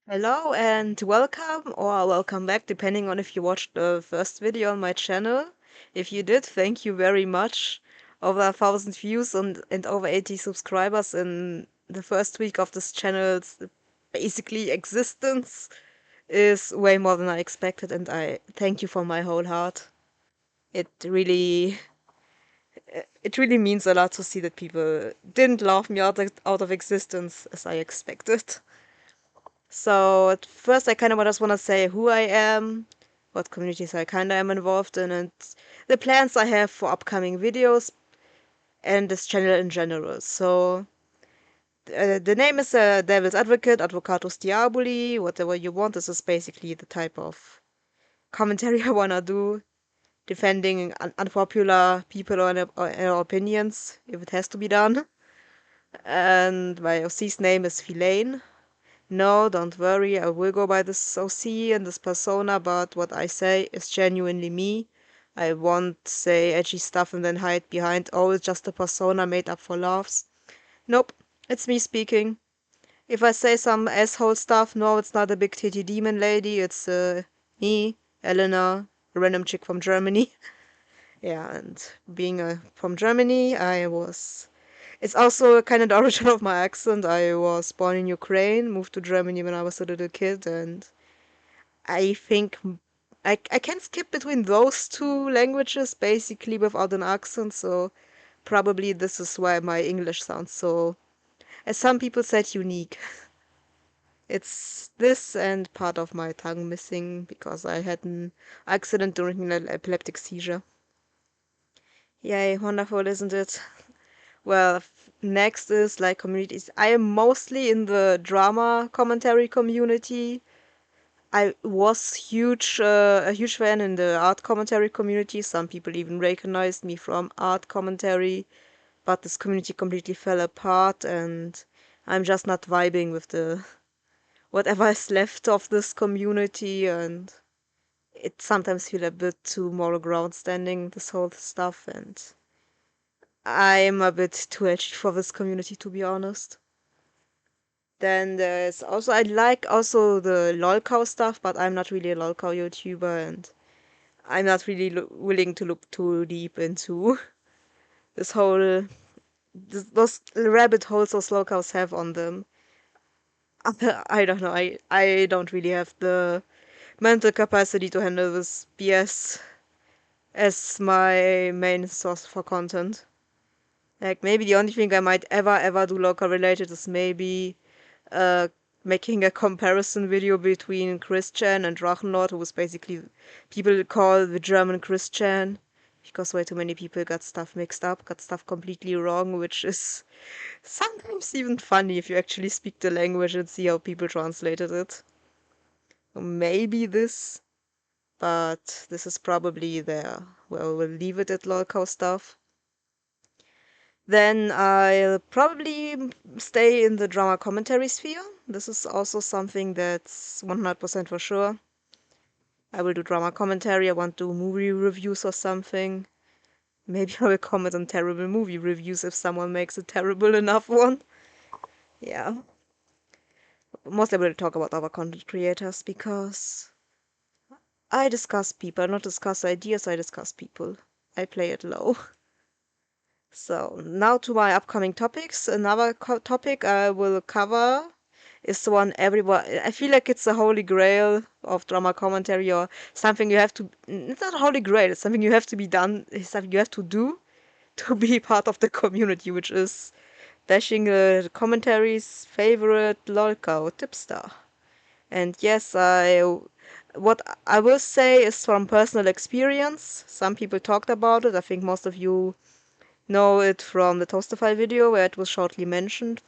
Hello and welcome or welcome back, depending on if you watched the first video on my channel. If you did, thank you very much. Over 1,000 views and over 80 subscribers in the first week of this channel's basically existence is way more than I expected, and I thank you from my whole heart. It really, it really means a lot to see that people didn't laugh me out of existence as I expected. So at first, I kind of just want to say who I am, what communities I kind of am involved in, and the plans I have for upcoming videos and this channel in general. So the name is Devil's Advocate, Advocatus Diaboli, whatever you want. This is basically the type of commentary I want to do, defending unpopular people or opinions if it has to be done. And my OC's name is Filane. No, don't worry, I will go by this OC and this persona, but what I say is genuinely me. I won't say edgy stuff and then hide behind, oh, it's just a persona made up for laughs. Nope, it's me speaking. If I say some asshole stuff, no, it's not a big titty demon lady, it's me, Elena, a random chick from Germany. Yeah, and being from Germany, it's also kind of the origin of my accent. I was born in Ukraine, moved to Germany when I was a little kid, and I think I can skip between those two languages basically without an accent, so probably this is why my English sounds so, as some people said, unique. It's this and part of my tongue missing because I had an accident during an epileptic seizure. Yay, wonderful, isn't it? Well, next is like communities. I am mostly in the drama commentary community. I was a huge fan in the art commentary community. Some people even recognized me from art commentary, but this community completely fell apart, and I'm just not vibing with the whatever is left of this community, and it sometimes feel a bit too moral ground standing, this whole stuff, and I'm a bit too edgy for this community, to be honest. Then there's also, I like also the lolcow stuff, but I'm not really a lolcow YouTuber, and I'm not really willing to look too deep into this whole, those rabbit holes those lolcows have on them. I don't know, I don't really have the mental capacity to handle this BS as my main source for content. Like, maybe the only thing I might ever do local related is maybe uh, making a comparison video between Christian and Drachenlord, who was basically people call the German Christian, because way too many people got stuff mixed up, got stuff completely wrong, which is sometimes even funny if you actually speak the language and see how people translated it. So maybe this, but this is probably there. Well, we'll leave it at lolcow stuff. Then I'll probably stay in the drama commentary sphere. This is also something that's 100% for sure. I will do drama commentary. I want to do movie reviews or something. Maybe I will comment on terrible movie reviews if someone makes a terrible enough one. Yeah. Mostly I will talk about other content creators because I discuss people, not discuss ideas, I discuss people. I play it low. So now to my upcoming topics. Another topic I will cover is the one everyone. I feel like it's the holy grail of drama commentary or something you have to. It's not a holy grail. It's something you have to be done. It's something you have to do to be part of the community, which is bashing commentary's favorite lolcow tipster. And yes, what I will say is from personal experience. Some people talked about it. I think most of you know it from the Toastify video where it was shortly mentioned,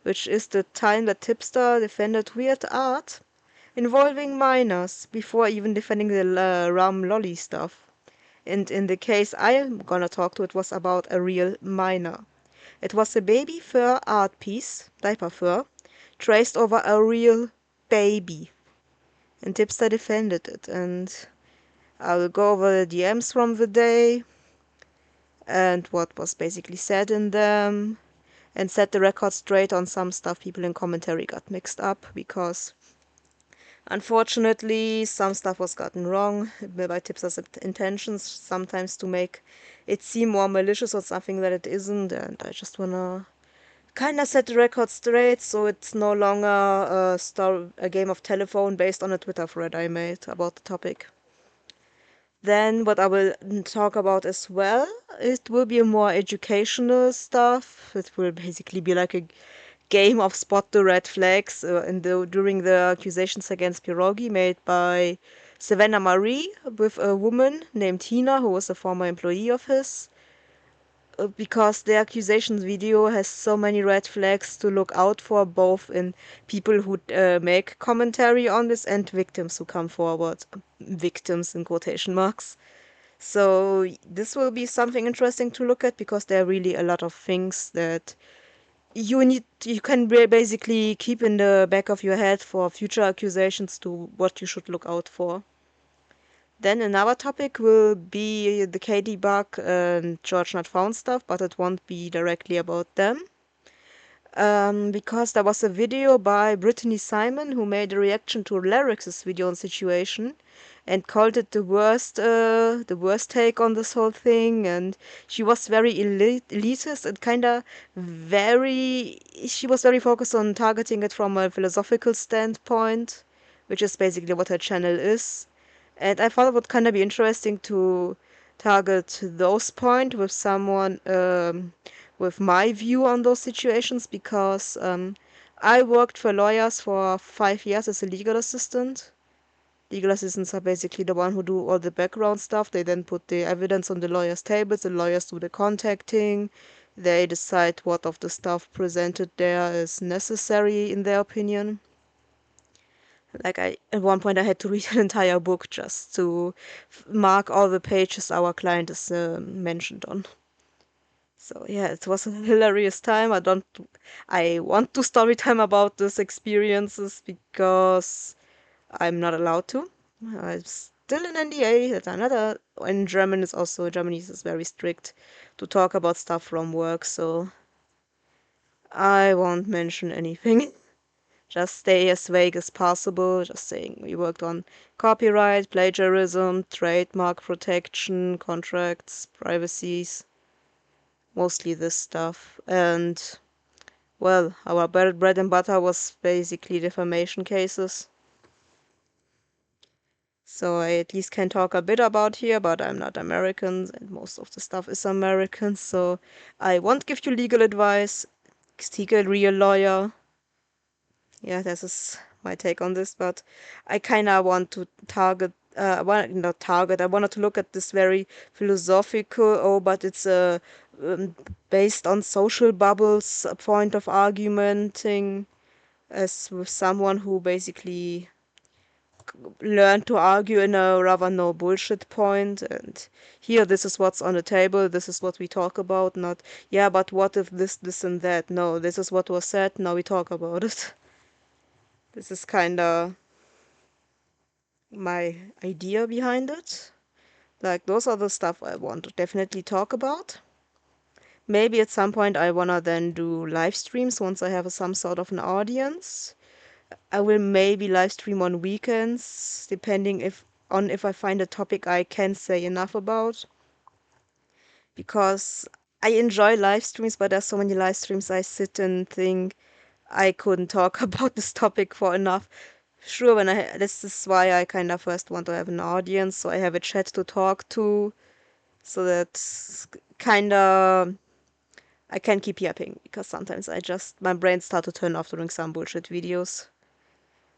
which is the time that Tipster defended weird art involving minors before even defending the Ram Lolly stuff. And in the case I'm gonna talk to, it was about a real minor. It was a baby fur art piece, diaper fur, traced over a real baby. And Tipster defended it. And I will go over the DMs from the day and what was basically said in them, and set the record straight on some stuff people in commentary got mixed up because Unfortunately, some stuff was gotten wrong by Tipster's intentions, sometimes to make it seem more malicious or something that it isn't, and I just wanna kind of set the record straight so it's no longer a game of telephone based on a Twitter thread I made about the topic. Then what I will talk about as well, it will be more educational stuff. It will basically be like a game of spot the red flags during the accusations against Pierogi made by Savannah Marie with a woman named Tina who was a former employee of his. Because the accusations video has so many red flags to look out for, both in people who make commentary on this and victims who come forward. Victims in quotation marks. So this will be something interesting to look at because there are really a lot of things that you can basically keep in the back of your head for future accusations to what you should look out for. Then another topic will be the Katie Bug and George Not Found stuff, but it won't be directly about them. Because there was a video by Brittany Simon who made a reaction to Larryx's video on Situation and called it the worst take on this whole thing. And she was very elitist and she was very focused on targeting it from a philosophical standpoint, which is basically what her channel is. And I thought it would kind of be interesting to target those points with someone with my view on those situations because I worked for lawyers for 5 years as a legal assistant. Legal assistants are basically the one who do all the background stuff. They then put the evidence on the lawyers' tables. The lawyers do the contacting. They decide what of the stuff presented there is necessary in their opinion. Like at one point I had to read an entire book just to mark all the pages our client is mentioned on. So yeah, it was a hilarious time. I want to story time about these experiences because I'm not allowed to. I'm still in NDA. That's another. In German is also Germany is very strict to talk about stuff from work, so I won't mention anything. Just stay as vague as possible. Just saying we worked on copyright, plagiarism, trademark protection, contracts, privacies, mostly this stuff. And well, our bread and butter was basically defamation cases. So I at least can talk a bit about here, but I'm not American and most of the stuff is American, so I won't give you legal advice. Seek a real lawyer. Yeah, this is my take on this, but I kind of want to target, not target, I wanted to look at this very philosophical, oh, but it's based on social bubbles, a point of argumenting, as with someone who basically learned to argue in a rather no bullshit point, and here, this is what's on the table, this is what we talk about, not, yeah, but what if this, and that? No, this is what was said, now we talk about it. This is kinda my idea behind it. Like, those are the stuff I want to definitely talk about. Maybe at some point I wanna then do live streams once I have some sort of an audience. I will maybe live stream on weekends, depending if I find a topic I can say enough about. Because I enjoy live streams, but there's so many live streams I sit and think I couldn't talk about this topic for enough. Sure, this is why I kind of first want to have an audience, so I have a chat to talk to, so that kind of I can keep yapping because sometimes my brain start to turn off during some bullshit videos.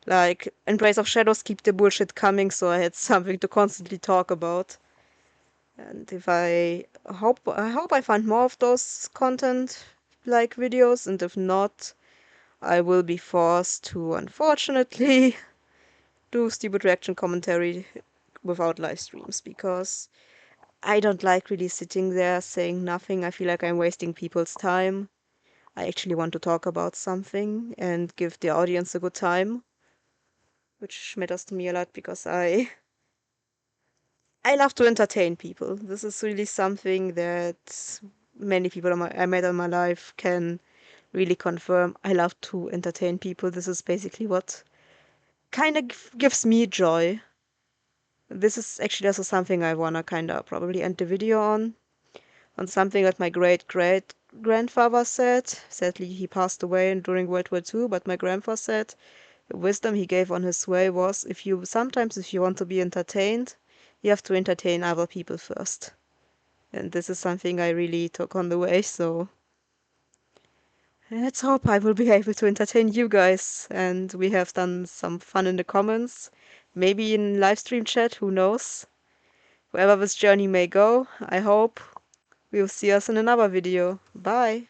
Like Embrace of Shadows keep the bullshit coming, so I had something to constantly talk about. And if I hope I find more of those content like videos, and if not, I will be forced to, unfortunately, do stupid reaction commentary without live streams because I don't like really sitting there saying nothing. I feel like I'm wasting people's time. I actually want to talk about something and give the audience a good time, which matters to me a lot because I love to entertain people. This is really something that many people I met in my life can really confirm. I love to entertain people. This is basically what kind of gives me joy. This is actually also something I wanna kind of probably end the video on something that my great grandfather said. Sadly, he passed away during World War II, but my grandfather said the wisdom he gave on his way was if you want to be entertained, you have to entertain other people first. And this is something I really took on the way, so let's hope I will be able to entertain you guys and we have done some fun in the comments. Maybe in live stream chat, who knows? Wherever this journey may go, I hope we'll see us in another video. Bye!